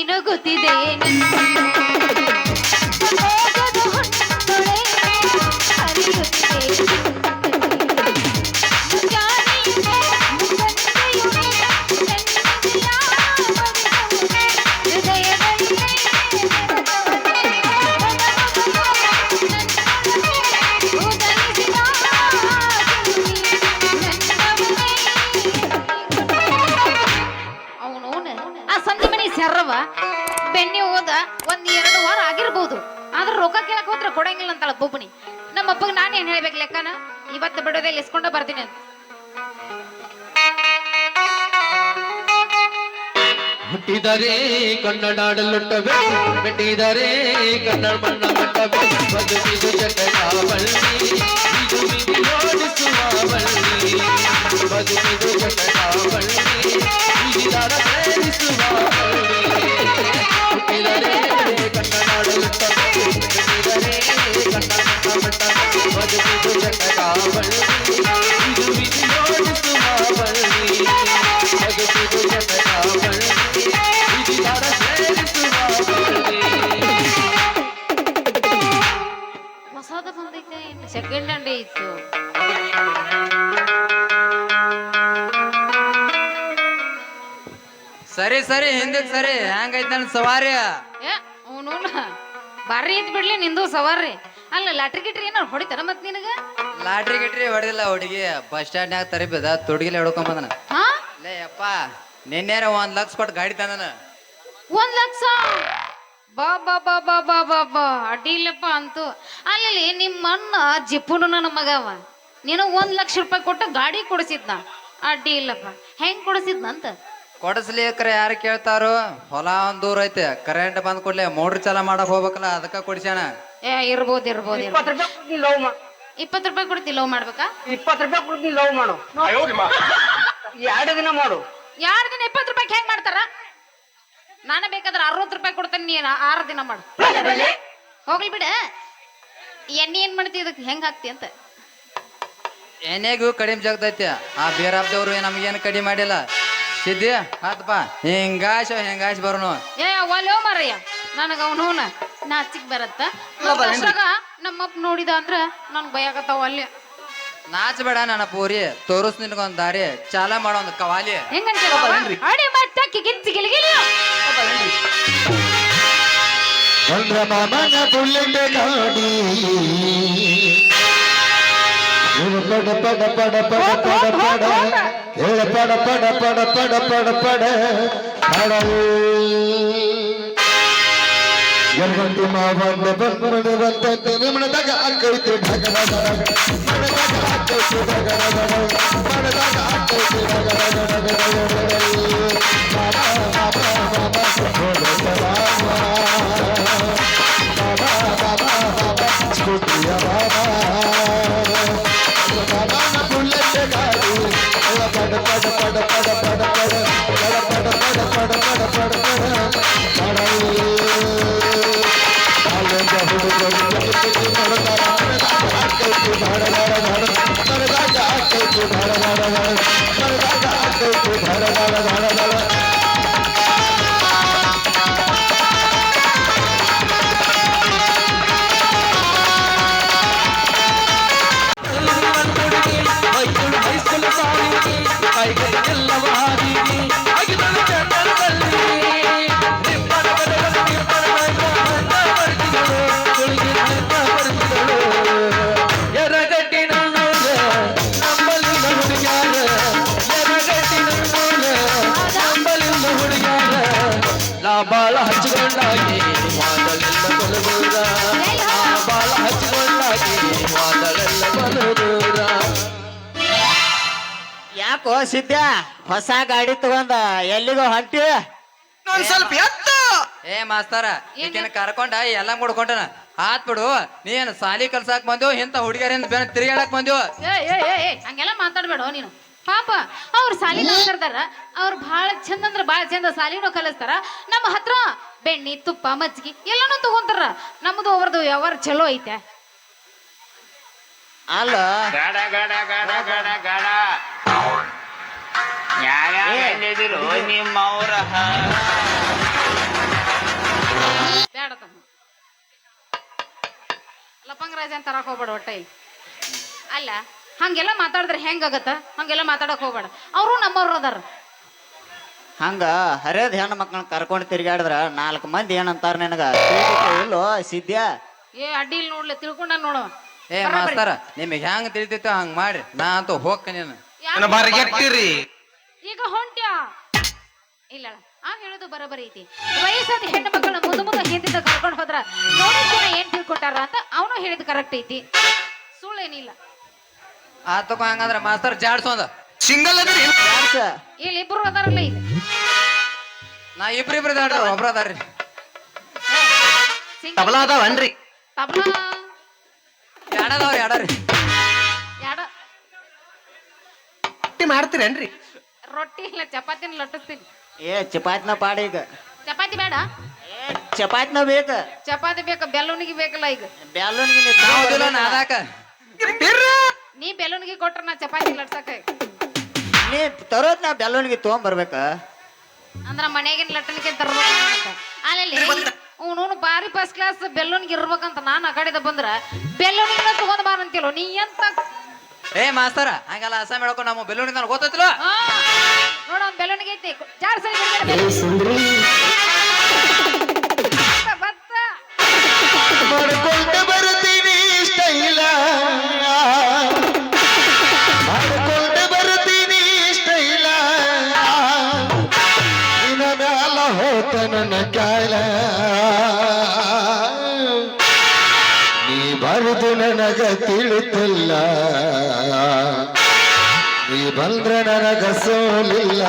ಮಿನುಗುತ್ತಿದೆ ಸರ್ವ ಬೆಣ್ಣೆ ಹೋದ ಒಂದ್ 2 ವಾರ ಆಗಿರ್ಬೋದು. ಆದ್ರೆ ರೊಕ್ಕ ಕೇಳಕ್ ಹೋದ್ರೆ ಕೊಡಂಗಿಲ್ಲ ಅಂತಳ ಬೊಬ್ಬನಿ. ನಮ್ಮ ಅಪ್ಪಗೆ ನಾನು ಏನ್ ಹೇಳ್ಬೇಕು ಲೆಕ್ಕನ, ಇವತ್ತು ಬಿಡೋದಲ್ಲಿ ಇಸ್ಕೊಂಡ ಬರ್ತೀನಿ ಅಂತ. ಹುಟ್ಟಿದರೆ ಕನ್ನಡಾಡಲುಟ್ಟವೆ, ಮೆಟ್ಟಿದರೆ ಕನ್ನಡ ಬಣ್ಣ ಕಟ್ಟವೆ, ಬದುಕಿದು ಚಟಕಾವಳ್ಳಿ, ಇದು ಓಡಿಸುವ ಬಳ್ಳಿ, ಬದುಕಿದು ಚಟಕಾವಳ್ಳಿ, ಈಗಿದಾರ ಸೇರಿಸುವ ಬಳ್ಳಿ. ಹುಟ್ಟಿದರೆ ಕನ್ನಡಾಡಲುಟ್ಟವೆ, ಮೆಟ್ಟಿದರೆ ಕನ್ನಡ ಬಣ್ಣ ಕಟ್ಟವೆ, ಬದುಕಿದು ಚಟಕಾವಳ್ಳಿ, ಇದು ಓಡಿಸುವ ಬಳ್ಳಿ, ಬದುಕಿದು ಚಟಕಾವಳ್ಳಿ. ಹೊಸದ ಬಂದೈತೆ, ಸೆಕೆಂಡ್ ಹ್ಯಾಂಡ್ ಇತ್ತು. ಸರಿ ಸರಿ ಹಿಂದಕ್ ಸರಿ. ಹೆಂಗೈತ್ ನನ್ ಸವಾರಿ? ಅವನು ಬಾರಿ ಇದ್ ಬಿಡ್ಲಿ ನಿಂದು ಸವಾರಿ. ಅಲ್ಲ ಲಾಟ್ರಿ ಗಿಟ್ರಿ ಏನಾರು ಹೊಡಿತಾರ ಮತ್ ನಿನಗ? ಲಾಟ್ರಿ ಗಿಟ್ರಿ ಹೊಡೆದಿಲ್ಲ. ಹುಡುಗಿ ಬಸ್ ಸ್ಟ್ಯಾಂಡ್ನಾಗ ತರಿಬಿದ ತೊಡಗಿಲ್ಲ ಹಿಡ್ಕೊಂಡ್ ಬಂದನ. ಲೇ ಅಪ್ಪ, ನಿನ್ನೇರ 1 ಲಕ್ಷ ಕೊಟ್ಟು ಗಾಡಿ ತಂದನ. 1 ಲಕ್ಷ? ಬಾ ಬಾ ಬಾ ಬಾ ಬಾ ಬಾ ಬಾ ಅಡ್ಡಿಲ್ಲಪ್ಪ ಅಂತೂ. ಅಲ್ಲಿ ನಿಮ್ಮ ಅಣ್ಣ ಜಿಪ್ಪುನು ನನ್ನ ಮಗವ, ನೀನು 1 ಲಕ್ಷ ರೂಪಾಯಿ ಕೊಟ್ಟು ಗಾಡಿ ಕೊಡಿಸಿದ್ನ. ಅಡ್ಡಿ ಇಲ್ಲಪ್ಪ. ಹೆಂಗ್ ಕೊಡಿಸಿದ್ನಂತ? ಕೊಡಿಸ್ಲಿಕ್ರ ಯಾರು ಕೇಳ್ತಾರೋ? ಹೊಲ ಒಂದ್ ದೂರ ಐತೆ, ಕರೆಂಟ್ ಬಂದ್ ಕೂಡ್ಲೆ ಮೋಟ್ರ್ ಚಾಲ ಮಾಡಕ್ ಹೋಗ್ಬೇಕಲ್ಲ, ಅದಕ್ಕ ಕೊಡಿಸ್ಯಾನ. ಇರ್ಬೋದು ಇರ್ಬೋದು. 20 ರೂಪಾಯಿ ಕೊಡ್ತೀನಿ ಲವ್ ಮಾಡು. 20 ರೂಪಾಯಿ ಕೊಡ್ತಿ ಲವ್ ಮಾಡ್ಬೇಕಾ? 20 ರೂಪಾಯಿ ಕೊಡ್ತೀನಿ ಲವ್ ಮಾಡು. 2 ದಿನ ಮಾಡು. 2 ದಿನ 20 ರೂಪಾಯಿ ಹೆಂಗ್ ಮಾಡ್ತಾರ? ನಾನು ಬೇಕಾದ್ರೆ 60 ರೂಪಾಯಿ ಕೊಡ್ತೇನೆ, ನೀನ್ 6 ದಿನ ಮಾಡು. ಹೋಗ್ಲಿ ಬಿಡ. ಎಣ್ಣೆ ಏನ್ ಮಾಡ್ತಿ, ಇದಕ್ಕೆ ಹೆಂಗ್ ಹಾಕ್ತಿ ಅಂತ? ಎಣ್ಣೆಗೂ ಕಡಿಮೆ ಜಗದೈತಿ. ಆ ಬೇರಾಬ್ದವ್ರು ನಮ್ಗೇನು ಕಡಿಮೆ ಮಾಡಿಲ್ಲ. ಸಿದ್ದಿ ಆತಪ್ಪ, ಹಿಂಗಾಶ್ ಬರೋನು. ಒಲ್ಲೋ ಮಾರಯ್ಯ, ನನಗ ಅವನು ನಾಚಿಕ್ ಬರತ್ತ. ನಮ್ಮಪ್ಪ ನೋಡಿದ ಅಂದ್ರ ನನ್ ಭಯಾಗತ್ತಾವ. ಅಲ್ಲಿ ನಾಚಬೇಡ ನನ್ನ ಪೂರಿ, ತೋರಿಸ್ ನಿನ್ಗೊಂದ್ ದಾರಿ, ಚಾಲ ಮಾಡೋ ಒಂದು ಕವಾಲಿ. ಹೆಂಗಂತ ಅಡಿ ಮಟ್ಟಕ್ಕೆ ಗಿಚ್ಚಿ ಗಿಲಿಗಿಲ್ಲ. ಮಾಮನ ಬುಳ್ಳೆಂಡೆ ಗಾಡಿ ಪಡ ಪಡ ಪಡ ಪಡ ಪಡ ಪಡ ಹೇಳ ಪಡ ಪಡ ಪಡ ಪಡ ಪಡ ಪಡ ಪಡವು ಗರ್ಭಂತಿ ಮಾವಂದ ಬಂದ ಬಂದ ಮನದಾಗ ಅಕ್ಕೈತೆ ಢಗರ ಮನದಾಗ ಅಕ್ಕೈತೆ ಢಗರ ಮನದಾಗ ಅಕ್ಕೈತೆ ಢಗರ ಬಾಬಾ ಬಾಬಾ ಬಾಬಾ ಬಾಬಾ ಬಾಬಾ ಬಾಬಾ ಸ್ಕೂಟಿಯ ಬಾಬಾ ಬಾಬಾನ ಬುಳ್ಳೆಂಡೆ ಗಾಡಿ ಪಡ ಪಡ ಪಡ ಪಡ ಪಡ ಪಡ ಪಡ ಪಡ ಪಡ ಪಡ ಪಡ ಪಡ ಪಡವು ಬಾಳ ಹಚ್ಚಿಕೊಂಡಾಗಿ ಮಾತಲೆಲ್ಲ ಬಲದೂರ, ಬಾಳ ಹಚ್ಚಿಕೊಂಡಾಗಿ ಮಾತಲೆಲ್ಲ ಬಲದೂರ. ಯಾಕೋ ಸಿದ್ಧ ಹೊಸ ಗಾಡಿ ತಗೊಂಡ ಎಲ್ಲಿಗೋ ಹೊಂಟಿ? ಸ್ವಲ್ಪ ಎತ್ತು. ಮಾಸ್ತಾರ ಈಕಿನ ಕರ್ಕೊಂಡ ಎಲ್ಲ ಮುಡ್ಕೊಂಡನ. ಆತ್ ಬಿಡು, ನೀನ್ ಸಾಲಿ ಕಲ್ಸಾಕ್ ಬಂದೇವು, ಇಂತ ಹುಡುಗಿಯರಿಂದ ತಿರುಗಾಡಕ್ ಬಂದೇವು. ಹಂಗೆಲ್ಲ ಮಾತಾಡ್ಬೇಡ ನೀನು. ಪಾಪ ಅವ್ರು ಸಾಲಿ ಕಲಿಸ್ತಾರ, ಅವ್ರು ಬಹಳ ಚಂದ ಅಂದ್ರ ಬಹಳ ಚಂದ ಸಾಲಿನೂ ಕಲಿಸ್ತಾರ. ನಮ್ಮ ಹತ್ರ ಬೆಣ್ಣಿ ತುಪ್ಪ ಮಜ್ಜಿಗೆ ಎಲ್ಲಾನು ತಗೊಂತಾರ. ನಮ್ದು ಅವ್ರದ್ದು ವ್ಯವಹಾರ ಚಲೋ ಐತೆ. ಅಲ್ಲ ಗಾಡ ಗಾಡ ಗಾಡ ಗಾಡ ಗಾಡ ಯಾರ್ಯಾರು ನಿಮ್ಮ ಅವ್ರ ಬೇಡ ತಮ್ಮ ಲಪಂಗರಾಜ ಅಂತ ತರಕ್ ಹೋಗ್ಬೇಡ ಒಟ್ಟೈ ಅಲ್ಲ ಹಂಗೆಲ್ಲ ಮಾತಾಡಿದ್ರೆ ಹೆಂಗಾಗತ್ತ ಹಂಗೆಲ್ಲ ಮಾತಾಡಕ್ ಹೋಗ್ಬೇಡ ಅವರು ನಮ್ಮವ್ರು ಅದಾರ ಹಂಗ ಹರಿಯದ ಹೆಣ್ಣು ಮಕ್ಕಳನ್ನ ಕರ್ಕೊಂಡು ತಿರ್ಗಾಡಿದ್ರ 4 ಮಂದಿ ಏನಂತಾರ ನಿನಗ ಇಲ್ಲೋ ಸಿದ್ಯಾ ಏ ಅಡ್ಡಿಲ್ ನೋಡ್ಲಿ ತಿಳ್ಕೊಂಡ ನೋಡು ಏ ಮಾಸ್ತರ ನಿಮಗೆ ಹೆಂಗ್ ತಿಳಿತೈತೋ ಹಂಗ್ ಮಾಡ್ರಿ ನಾ ಅಂತೂ ಹೋಗ್ಕ ನೀನು ಈಗ ಹೊಂಟ್ಯಾ ಇಲ್ಲ ಹೇಳುದು ಬರೋಬರಿ ಐತಿ ವಯಸ್ಸಾದ ಹೆಣ್ಣು ಮಕ್ಕಳನ್ನ ಮುದ್ದು ಹಿಂದಿಂದ ಕರ್ಕೊಂಡು ಹೋದ್ರ ನೋಡಿದ ಜನ ಏನ್ ತಿಳ್ಕೊಟ್ಟಾರ ಅಂತ ಅವನು ಹೇಳಿದ್ ಕರೆಕ್ಟ್ ಐತಿ ಸುಳ್ಳೇನಿಲ್ಲ ಆತಕ ಹಂಗಂದ್ರ ಮಾಸ್ತರ್ ಜಾಡ್ಸೋಂದ ಇಲ್ಲಿ ಇಬ್ರು ಅದಾರಲ್ಲ ಈಗ ನಾ ಇಬ್ರಿಬ್ರು ದಾಡ್ರಿ ಒಬ್ರ ಅದಾರ್ರಿ ತಬಲಾ ಅದಾವನ್ರಿ ತಬಲಾ ಎರಡದವ್ರಿ ಎರಡ್ರಿ ಯಾಡ ಮಾಡ್ತೀರೇನ್ರಿ ರೊಟ್ಟಿ ಇಲ್ಲ ಚಪಾತಿನ ಲಟ್ಟಿಸ್ತೀನಿ ಏ ಚಪಾತಿನ ಪಾಡ ಈಗ ಚಪಾತಿ ಬೇಡ ಏ ಚಪಾತಿನ ಬೇಕ ಚಪಾತಿ ಬೇಕು ಬೆಲ್ಲೂನಿಗೆ ಬೇಕಲ್ಲ ಈಗ ಬ್ಯಾಲೂನ್ಗೆ ಹೌದಿಲ್ಲ ನಾದಾಕ ನೀ ಬೆಲ್ಲೂನಿಗೆ ಕೊಟ್ರ ನಾ ಚಪಾತಿ ಲಟ್ಸಕ ನೀ ತರೋದ್ ನಾ ಬ್ಯಾಲೂನ್ಗೆ ತೊಗೊಂಬರ್ಬೇಕ ಅಂದ್ರ ಮನೆಗಿನ ಲಟ್ಟಣಿಗೆ ತರ್ಬೇಕು ಅಲ್ಲಿ ಅವನು ಬಾರಿ ಫಸ್ಟ್ ಕ್ಲಾಸ್ ಬೆಲ್ಲೂನಿಗೆ ಇರ್ಬೇಕಂತ ನಾನು ಆ ಕಡೆದ ಬಂದ್ರ ಬೆಲ್ಲೂನಿಗೆ ತಗೊಂಡ್ ಬಾರ ಅಂತಿಲ್ಲ ನೀ ಎಂತ ಏ ಮಾಸ್ತರ ಹಂಗಲ್ಲ ಅಸ ಹೇಳ್ಕೊಂಡು ನಮ್ಮ ಬೆಲ್ಲೂನಿಂದ ನನಗೆ ಗೊತ್ತಿಲ್ಲ ನೋಡ ಒಂದ್ ಬೆಲ್ಲೂನಿಗೆ ಐತಿ ಜಾರ್ ಸರಿ ಬತ್ತ ಮಾಡ್ಕೊಂಡು ಬರ್ತೀನಿ ಸ್ಟೈಲ ಮಾಡ್ಕೊಂಡು ಬರ್ತೀನಿ ಸ್ಟೈಲ ನಿನ್ನ ಮ್ಯಾಲ ಹೋತ ನನ್ನ ಕಾಲ ನೀ ಬರುದು ನನಗ ತಿಳಿತಿಲ್ಲ ನೀ ಬಂದ್ರೆ ನನಗ ಸೋಲಿಲ್ಲ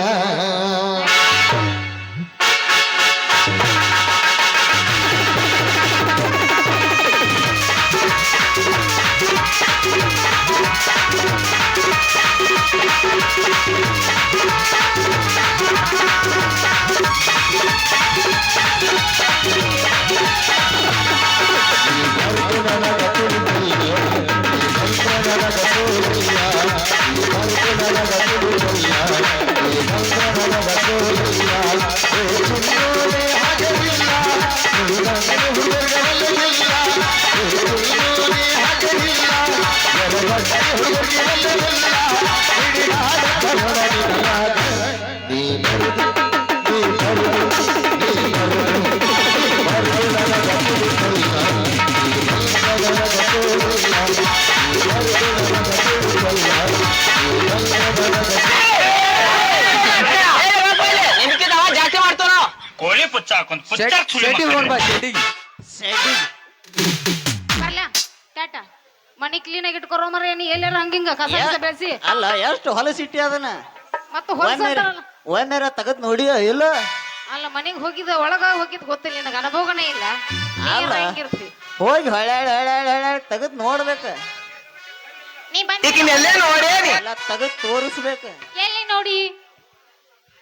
ಜಾಸ್ತಿ ಮಾಡ್ತಾವ ಕೋಳಿ ಪುಚ್ಚ ಹಾಕೊಂಡ್ ಶೆಟ್ಟಿಗೆ ಹೋಗ್ ಬಾ ಶೆಟ್ಟಿಗೆ ಬರ್ಲ ಟಾಟ ಮನಿ ಕ್ಲೀನ್ ಆಗಿ ಇಟ್ಕೊರೋ ಮರ ಏನಿ ಎಲ್ಲಾರ ಹಂಗಿಂಗ ಕಸ ಬೆಳೆಸಿ ಅಲ್ಲ ಎಷ್ಟು ಹೊಲಸಿಟ್ಟಿ ಅದನ್ನ ಮತ್ತೆ ಹೊಲ್ಸಂತಾರಲ್ಲ ಒಮ್ಮೆರ ತಗದ್ ನೋಡಿ ಇಲ್ಲ ಅಲ್ಲ ಮನೆಗೆ ಹೋಗಿದ್ದ ಒಳಗ ಹೋಗಿದ್ ಗೊತ್ತಿಲ್ಲ ನನಗೆ ಅನುಭವನೇ ಇಲ್ಲ ಅಲ್ಲ. ಹೆಂಗಿರ್ತಿ ಹೋಗಿ ಹೊಳೆ ತಗದ್ ನೋಡ್ಬೇಕ ನೀ ಬಂದಿ ಎಲ್ಲೇ ನೋಡೇನಿ ಎಲ್ಲ ತಗದ್ ತೋರಿಸ್ಬೇಕ ಎಲ್ಲಿ ನೋಡಿ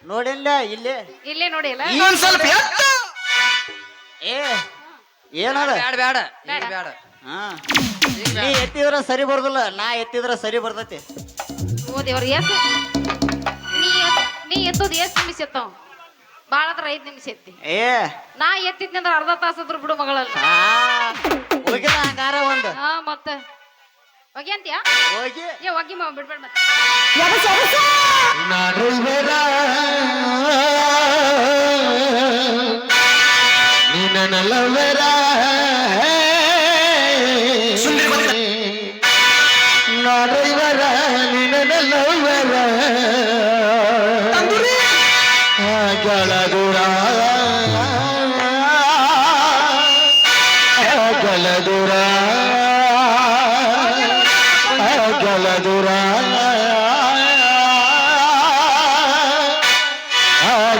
ನೋಡಿಲ್ಲ ಇಲ್ಲೇ ಇಲ್ಲೇ ನೋಡಿ ಅಲ್ಲ ಇನ್ನೊಂದ್ ಸ್ವಲ್ಪ ಎತ್ತು ಏ ಏನದ ಬ್ಯಾಡ ಬ್ಯಾಡ ಈಗ ಬ್ಯಾಡ ಹಾ ನೀ ಎತ್ತಿದ್ರ ಸರಿ ಬರ್ದಿಲ್ಲ ನಾ ಎತ್ತಿದ್ರ ಸರಿ ಬರ್ತೈತಿ ಓ ದೇವ್ರ ನೀ ಎತ್ತೋದು ಎಷ್ಟು ನಿಮಿಷ ಎತ್ತಾವ ಭಾಳ ಹತ್ರ 5 ನಿಮಿಷ ಎತ್ತಿ ಏ ನಾ ಎತ್ತಿದ್ನಂದ್ರ ಅರ್ಧ ತಾಸದ್ರು ಬಿಡು ಮಗಳಲ್ಲ ಹೋಗಿಲ್ಲ ಹಂಗಾರ ಒಂದು ಹಾ ಮತ್ತೆ ಹೋಗಿ ಅಂತೀಯಾ ಹೋಗಿ ಏ ಹೋಗಿ ಮಾವ ಬಿಡ್ಬೇಡ ಮತ್ತೆ ನಾಡುವರ ನಿನ್ನ ನಲವರ ನಾಡುವರ ನಿನ್ನ ನಲವರ ಗಳಗುರ ಗಲದುರ ಗಲದುರ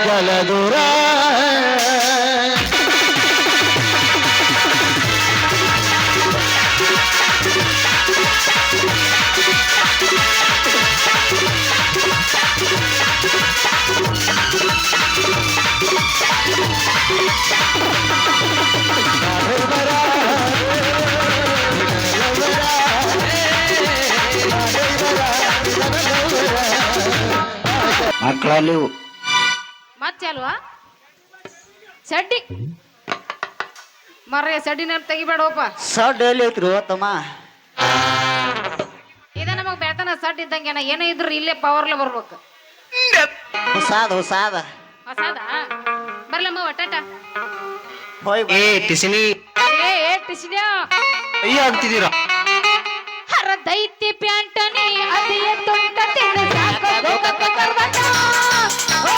ಗಲದುರ ಮತ್ತೆ ಅಲ್ವಾ ಚಡ್ಡಿ ಮರ್ರೆ ಸಡಿನ ತೆಗಿಬೇಡವಪ್ಪ. ಸಡ್ ಎಲ್ಲಿ ಐತ್ರಿ ತಮ್ಮ? ಇದ ನಮಗ್ ಬೆಳತನ ಸಡ್ ಇದ್ದಂಗೆನ ಏನೋ ಇದ್ರು ಇಲ್ಲೇ ಪವರ್ಲೆ ಬರ್ಬೇಕು. ಹೊಸಾದ ಹೊಸಾದ ಹೊಸಾದ ಬರ್ಲಮ್ಮ ಒಟ್ಟಾಟ. ಹೋಯ್ ಏ ಟಿಸಿನಿ ಏ ಟಿಸ್ನ್ಯಾ ಅಯ್ಯ ಅಂತಿದ್ದೀರಾ? ಹರ ದೈತ್ಯ ಪ್ಯಾಂಟನಿ ಅದಿಯ ತುಂಟ ತಿನ್ನಸಾಕ ಗೋಕಪ್ಪ ಕರ್ವಟ. ಓ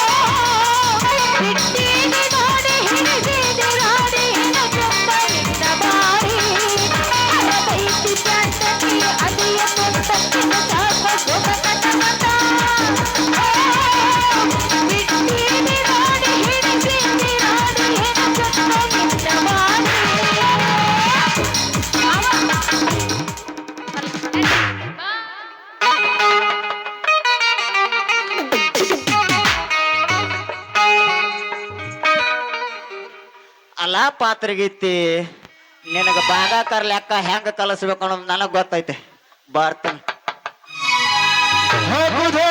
ಬಿಟ್ಟಿನಿ ನೋಡಿ ಹಿಡಿದಿದೆ ರಾಡಿ ನಜಪ್ಪ ನಿನ್ನ ಬಾರಿ. ಹರ ದೈತ್ಯ ಪ್ಯಾಂಟನಿ ಅದಿಯ ತುಂಟ ತಿನ್ನಸಾಕ ಗೋಕಪ್ಪ ಕರ್ವಟ. ಬಿಟ್ಟಿನಿ ನೋಡಿ ಹಿಡಿದಿದೆ ರಾಡಿ ನಜಪ್ಪ ನಿನ್ನ ಬಾರಿ. ಅಲ್ಲ ಪಾತ್ರಗೀತಿ ನಿನಗ ಭಾಗಾಕಾರ ಲೆಕ್ಕ ಹೆಂಗ ಕಲಿಸ್ಬೇಕು ಅನ್ನೋದು ನನಗ್ ಗೊತ್ತೈತೆ. ಬರ್ತೇನೆ. ಹಾಕುದೇ